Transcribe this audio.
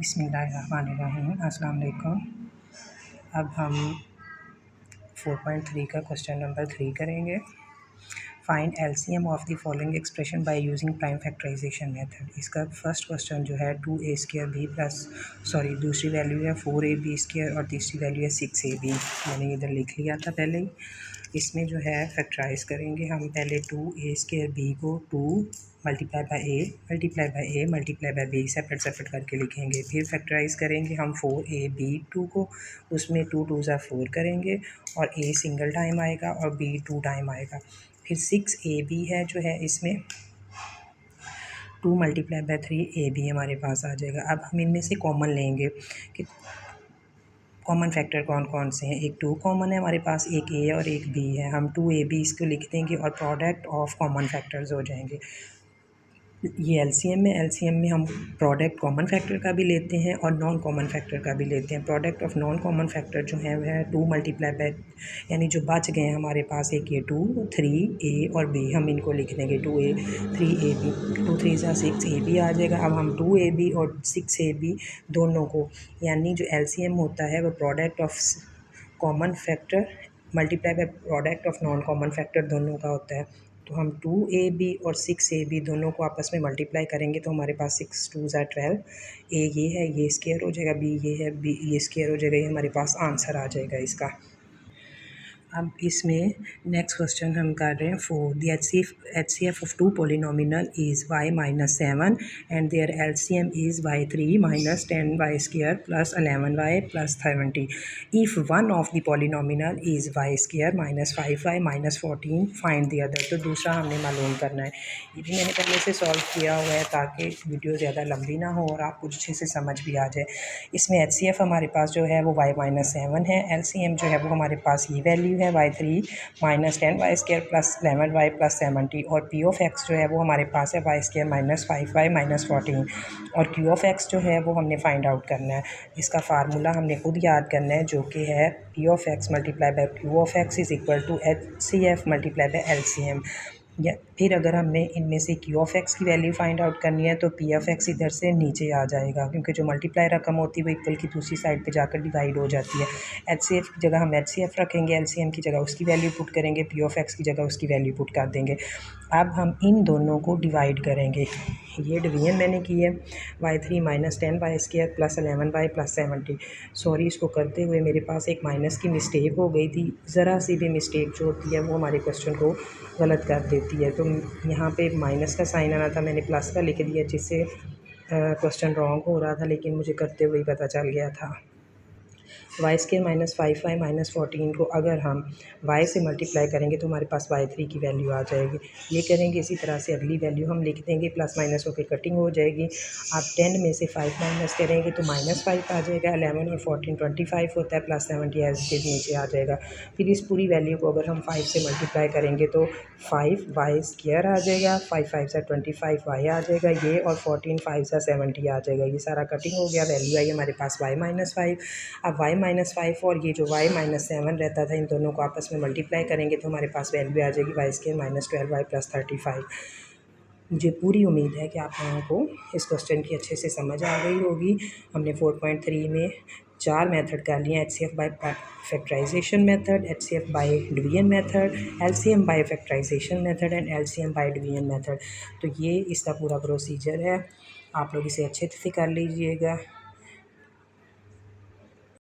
बिस्मिल्लाहिर्रहमानिर्रहीम। अस्सलाम वालेकुम। अब हम 4.3 का क्वेश्चन नंबर 3 करेंगे। Find LCM of the following expression by using prime factorization method. इसका फर्स्ट क्वेश्चन जो है 2a² b दूसरी वैल्यू है 4ab² और तीसरी वैल्यू है 6ab। मैंने इधर लिख लिया था पहले ही। इसमें जो है फैक्टराइज करेंगे हम पहले 2a² b को 2 multiply by A multiply by B separate करके लिखेंगे। फिर फैक्टराइज करेंगे हम 4ab2 को, उसमें 2 2 ज़ा 4 करेंगे और a सिंगल टाइम आएगा और b 2 टाइम आएगा। फिर 6ab है जो है, इसमें 2 मल्टीप्लाई बाय 3ab हमारे पास आ जाएगा। अब हम इनमें से कॉमन लेंगे कि कॉमन फैक्टर कौन कौन से हैं। एक 2 कॉमन है हमारे पास, एक a और एक b है। हम 2ab इसको लिख देंगे और प्रोडक्ट ऑफ कॉमन फैक्टर्स हो जाएंगे। ये एलसीएम में हम प्रोडक्ट कॉमन फैक्टर का भी लेते हैं और नॉन कॉमन फैक्टर का भी लेते हैं। Product of non common factor जो है वह 2 मल्टीप्लाई बाय, यानी जो बच गए हैं हमारे पास, एक ये 2 3a और b, हम इनको लिख देंगे 2a 3ab। 2 3 ज़ा 6ab आ जाएगा। अब हम 2ab और 6ab दोनों को, यानी जो एलसीएम होता है वो product of common factor multiply by product of non common factor दोनों का होता है। तो हम 2ab और 6ab दोनों को आपस में मल्टीप्लाई करेंगे तो हमारे पास 6 2 ज़ा 12, a ये है, ये स्क्वायर हो जाएगा, b ये है, b ये स्क्वायर हो जाएगा। ये हमारे पास आंसर आ जाएगा इसका। अब इसमें नेक्स्ट क्वेश्चन हम कर रहे हैं 4। The HCF of 2 polynomial is y - 7 and their LCM is y3 - 10y² + 11y + 70। If one of the polynomial is y² - 5y - 14 find the other. तो दूसरा हमने मालूम करना है। ये भी मैंने पहले से सॉल्व किया हुआ है ताकि वीडियो ज़्यादा लंबी ना हो और आपको अच्छे से समझ भी आ जाए। इसमें HCF हमारे पास जो है वो y - 7 है। LCM जो है वो हमारे पास ये वैल्यू है y3 - 10y² + 11y + 70 और p ऑफ x जो है वो हमारे पास है y² - 5y - 14 और q ऑफ x जो है वो हमने फाइंड आउट करना है। इसका फार्मूला हमने खुद याद करना है जो कि है p of x multiply by q of x is equal to HCF multiply by LCM। या फिर अगर हमने इनमें से q ऑफ x की वैल्यू फाइंड आउट करनी है तो p ऑफ x इधर से नीचे आ जाएगा, क्योंकि जो मल्टीप्लाई रकम होती है वो इक्वल की दूसरी साइड पे जाकर डिवाइड हो जाती है। HCF की जगह हम HCF रखेंगे, LCM की जगह उसकी वैल्यू पुट करेंगे, p ऑफ x की जगह उसकी वैल्यू पुट कर देंगे। अब हम इन दोनों को डिवाइड करेंगे। ये डिवीजन मैंने की है y3 - 10y² + 11y + 70। सॉरी, इसको करते हुए मेरे पास एक माइनस की मिस्टेक हो गई थी। ज़रा सी भी मिस्टेक जो होती है वो हमारे क्वेश्चन को गलत कर देती है। तो यहाँ पे माइनस का साइन आना था, मैंने प्लस का लिख दिया जिससे क्वेश्चन रॉन्ग हो रहा था, लेकिन मुझे करते हुए ही पता चल गया था। y² - 5y - 14 को अगर हम y से मल्टीप्लाई करेंगे तो हमारे पास y3 की वैल्यू आ जाएगी। ये करेंगे, इसी तरह से अगली वैल्यू हम लिख देंगे, प्लस माइनस होकर कटिंग हो जाएगी। आप 10 में से 5 माइनस करेंगे तो -5 आ जाएगा। 11 और 14 25 होता है, + 70 एज इट इज़ नीचे आ जाएगा। फिर इस पूरी वैल्यू को अगर हम 5 से मल्टीप्लाई करेंगे तो 5y² आ जाएगा, 5 5 ज़ा 25y आ जाएगा ये, और 14 5 ज़ा 70 आ जाएगा। ये सारा कटिंग हो गया, वैल्यू आई हमारे पास y - 5। अब y - 5 और ये जो y - 7 रहता था, इन दोनों को आपस में मल्टीप्लाई करेंगे तो हमारे पास वैल्यू आ जाएगी y² - 12y + 35। मुझे पूरी उम्मीद है कि आप लोगों को इस क्वेश्चन की अच्छे से समझ आ गई होगी। हमने 4.3 में 4 मेथड कर लिए हैं: HCF by factorization method, HCF by division method, LCM by factorization method and LCM by division method. तो ये इसका पूरा प्रोसीजर है, आप लोग इसे अच्छे से कर लीजिएगा।